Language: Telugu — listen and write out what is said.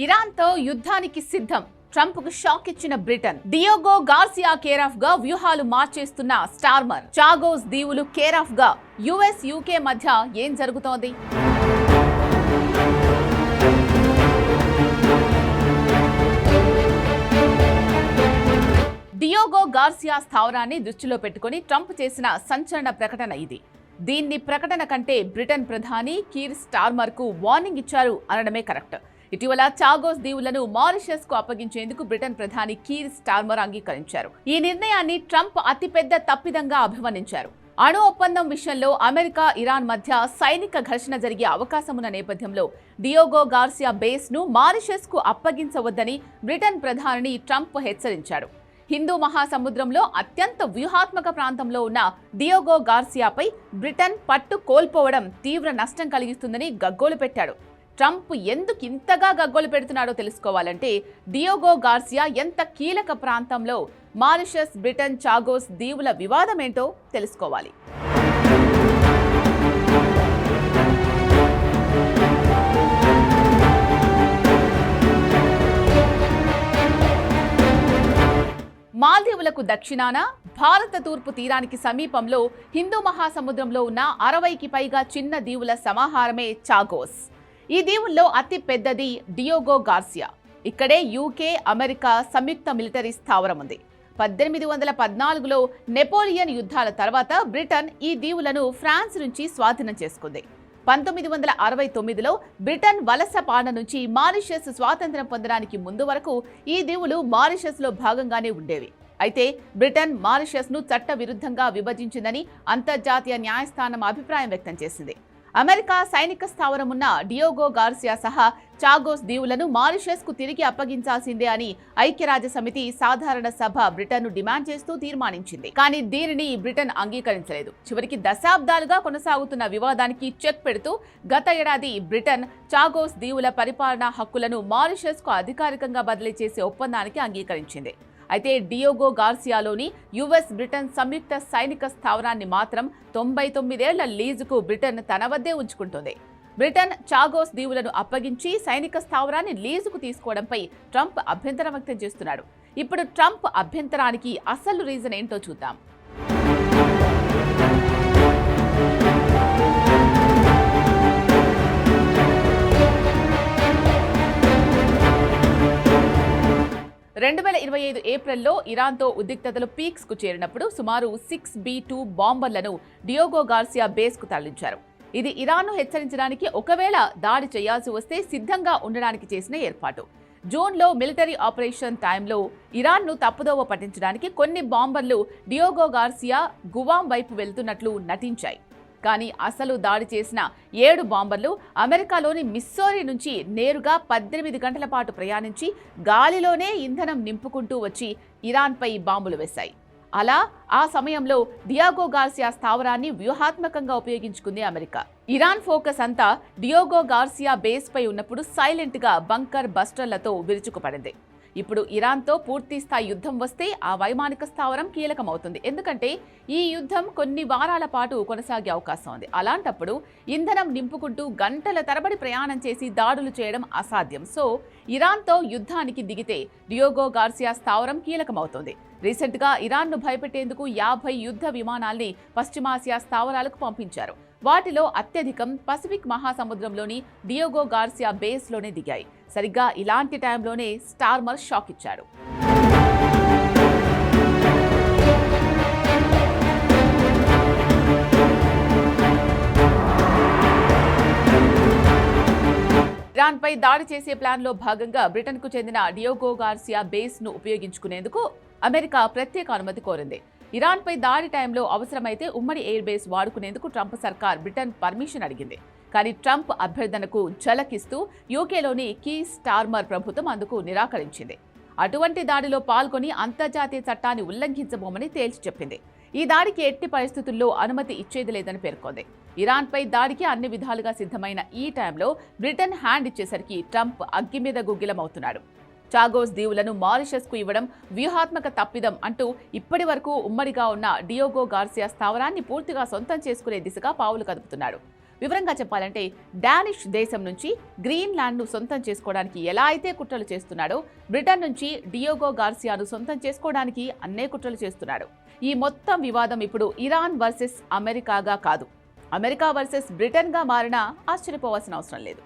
ఇరాన్తో యుద్ధానికి సిద్ధం. ట్రంప్కు షాక్ ఇచ్చిన బ్రిటన్. డియోగో గార్సియా కేరాఫ్ గా వ్యూహాలు మార్చేస్తున్న స్టార్మర్. చాగోస్ దీవులు కేరాఫ్ గా యుఎస్ యూకే మధ్య ఏం జరుగుతోంది? డియోగో గార్సియా స్థావరాన్ని దృష్టిలో పెట్టుకుని ట్రంప్ చేసిన సంచలన ప్రకటన ఇది. దీన్ని ప్రకటన కంటే బ్రిటన్ ప్రధాని కీర్ స్టార్మర్ కు వార్నింగ్ ఇచ్చారు అనడమే కరెక్ట్. ఇటీవల చాగోస్ దీవులను మారిషస్ కు అప్పగించేందుకు బ్రిటన్ ప్రధాని కీర్ స్టార్మర్ అంగీకరించారు. ఈ నిర్ణయాన్ని ట్రంప్ అతిపెద్ద తప్పిదంగా అభివర్ణించారు. అణు ఒప్పందం విషయంలో అమెరికా, ఇరాన్ మధ్య సైనిక ఘర్షణ జరిగే అవకాశం ఉన్న నేపథ్యంలో డియోగో గార్సియా బేస్ ను మారిషస్ కు అప్పగించవద్దని బ్రిటన్ ప్రధానిని ట్రంప్ హెచ్చరించారు. హిందూ మహాసముద్రంలో అత్యంత వ్యూహాత్మక ప్రాంతంలో ఉన్న డియోగో గార్సియాపై బ్రిటన్ పట్టు కోల్పోవడం తీవ్ర నష్టం కలిగిస్తుందని గగ్గోలు పెట్టాడు. ట్రంప్ ఎందుకు ఇంతగా గగ్గోలు పెడుతున్నాడో తెలుసుకోవాలంటే డియోగో గార్సియా ఎంత కీలక ప్రాంతంలో మారిషస్, బ్రిటన్, చాగోస్ దీవుల వివాదం ఏంటో తెలుసుకోవాలి. మాల్దీవులకు దక్షిణాన భారత తూర్పు తీరానికి సమీపంలో హిందూ మహాసముద్రంలో ఉన్న 60కి పైగా చిన్న దీవుల సమాహారమే చాగోస్. ఈ దీవుల్లో అతి పెద్దది డియోగో గార్సియా. ఇక్కడే యూకే, అమెరికా సంయుక్త మిలిటరీ స్థావరం ఉంది. 1814లో నెపోలియన్ యుద్ధాల తర్వాత బ్రిటన్ ఈ దీవులను ఫ్రాన్స్ నుంచి స్వాధీనం చేసుకుంది. 1969లో బ్రిటన్ వలస పాలన నుంచి మారిషస్ స్వాతంత్ర్యం పొందడానికి ముందు వరకు ఈ దీవులు మారిషస్లో భాగంగానే ఉండేవి. అయితే బ్రిటన్ మారిషస్ను చట్ట విరుద్ధంగా విభజించిందని అంతర్జాతీయ న్యాయస్థానం అభిప్రాయం వ్యక్తం చేసింది. అమెరికా సైనిక స్థావరం ఉన్న డియోగో గార్సియా సహా చాగోస్ దీవులను మారిషస్ కు తిరిగి అప్పగించాల్సిందే అని ఐక్యరాజ్యసమితి సాధారణ సభ బ్రిటన్ను డిమాండ్ చేస్తూ తీర్మానించింది. కానీ దీనిని బ్రిటన్ అంగీకరించలేదు. చివరికి దశాబ్దాలుగా కొనసాగుతున్న వివాదానికి చెక్ పెడుతూ గత ఏడాది బ్రిటన్ చాగోస్ దీవుల పరిపాలనా హక్కులను మారిషస్ కు అధికారికంగా బదిలీ చేసే ఒప్పందానికి అంగీకరించింది. అయితే డియోగో గార్సియాలోని యుఎస్, బ్రిటన్ సంయుక్త సైనిక స్థావరాన్ని మాత్రం 99 ఏళ్ల లీజుకు బ్రిటన్ తన వద్దే ఉంచుకుంటోంది. బ్రిటన్ చాగోస్ దీవులను అప్పగించి సైనిక స్థావరాన్ని లీజుకు తీసుకోవడంపై ట్రంప్ అభ్యంతరం వ్యక్తం చేస్తున్నాడు. ఇప్పుడు ట్రంప్ అభ్యంతరానికి అసలు రీజన్ ఏంటో చూద్దాం. ఏప్రిల్లో ఇరాన్తో ఉద్రిక్తతలు పీక్స్ కు చేరినప్పుడు సుమారు 6B-2 బాంబర్లను డియోగో గార్సియా బేస్ కు తరలించారు. ఇది ఇరాన్ను హెచ్చరించడానికి, ఒకవేళ దాడి చేయాల్సి వస్తే సిద్ధంగా ఉండడానికి చేసిన ఏర్పాటు. జూన్లో మిలిటరీ ఆపరేషన్ టైంలో ఇరాన్ను తప్పుదోవ పట్టించడానికి కొన్ని బాంబర్లు డియోగో గార్సియా, గువాం వైపు వెళ్తున్నట్లు నటించాయి. కానీ అసలు దాడి చేసిన 7 బాంబర్లు అమెరికాలోని మిస్సోరీ నుంచి నేరుగా 18 గంటల పాటు ప్రయాణించి గాలిలోనే ఇంధనం నింపుకుంటూ వచ్చి ఇరాన్పై బాంబులు వేశాయి. అలా ఆ సమయంలో డియోగో గార్సియా స్థావరాన్ని వ్యూహాత్మకంగా ఉపయోగించుకుంది అమెరికా. ఇరాన్ ఫోకస్ అంతా డియోగో గార్సియా బేస్ పై ఉన్నప్పుడు సైలెంట్ గా బంకర్ బస్టర్లతో విరుచుకుపడింది. ఇప్పుడు ఇరాన్తో పూర్తి స్థాయి యుద్ధం వస్తే ఆ వైమానిక స్థావరం కీలకమవుతుంది. ఎందుకంటే ఈ యుద్ధం కొన్ని వారాల పాటు కొనసాగే అవకాశం ఉంది. అలాంటప్పుడు ఇంధనం నింపుకుంటూ గంటల తరబడి ప్రయాణం చేసి దాడులు చేయడం అసాధ్యం. సో ఇరాన్తో యుద్ధానికి దిగితే డియోగో గార్సియా స్థావరం కీలకమవుతుంది. రీసెంట్గా ఇరాన్ను భయపెట్టేందుకు 50 యుద్ధ విమానాల్ని పశ్చిమాసియా స్థావరాలకు పంపించారు. వాటిలో అత్యధికం పసిఫిక్ మహాసముద్రంలోని డియోగో గార్సియా బేస్లోనే దిగాయి. సరిగ్గా ఇలాంటి టైంలోనే స్టార్మర్ షాక్ ఇచ్చాడు. ఇరాన్పై దాడి చేసే ప్లాన్లో భాగంగా బ్రిటన్కు చెందిన డియోగో గార్సియా బేస్ను ఉపయోగించుకునేందుకు అమెరికా ప్రత్యేక అనుమతి కోరింది. ఇరాన్పై దాడి టైంలో అవసరమైతే ఉమ్మడి ఎయిర్ బేస్ వాడుకునేందుకు ట్రంప్ సర్కార్ బ్రిటన్ పర్మిషన్ అడిగింది. కానీ ట్రంప్ అభ్యర్థనకు ఝలకిస్తూ యూకేలోని కీర్ స్టార్మర్ ప్రభుత్వం అందుకు నిరాకరించింది. అటువంటి దాడిలో పాల్గొని అంతర్జాతీయ చట్టాన్ని ఉల్లంఘించబోమని తేల్చి చెప్పింది. ఈ దాడికి ఎట్టి పరిస్థితుల్లో అనుమతి ఇచ్చేది లేదని పేర్కొంది. ఇరాన్పై దాడికి అన్ని విధాలుగా సిద్ధమైన ఈ టైంలో బ్రిటన్ హ్యాండ్ ఇచ్చేసరికి ట్రంప్ అగ్గి మీద గుగ్గిలమవుతున్నాడు. చాగోస్ దీవులను మారిషస్ కు ఇవ్వడం వ్యూహాత్మక తప్పిదం అంటూ ఇప్పటి వరకు ఉమ్మడిగా ఉన్న డియోగో గార్సియా స్థావరాన్ని పూర్తిగా సొంతం చేసుకునే దిశగా పావులు కదుపుతున్నాడు. వివరంగా చెప్పాలంటే డానిష్ దేశం నుంచి గ్రీన్లాండ్ను సొంతం చేసుకోవడానికి ఎలా అయితే కుట్రలు చేస్తున్నాడో, బ్రిటన్ నుంచి డియోగో గార్సియాను సొంతం చేసుకోవడానికి అన్నే కుట్రలు చేస్తున్నాడు. ఈ మొత్తం వివాదం ఇప్పుడు ఇరాన్ వర్సెస్ అమెరికాగా కాదు, అమెరికా వర్సెస్ బ్రిటన్గా మారినా ఆశ్చర్యపోవాల్సిన అవసరం లేదు.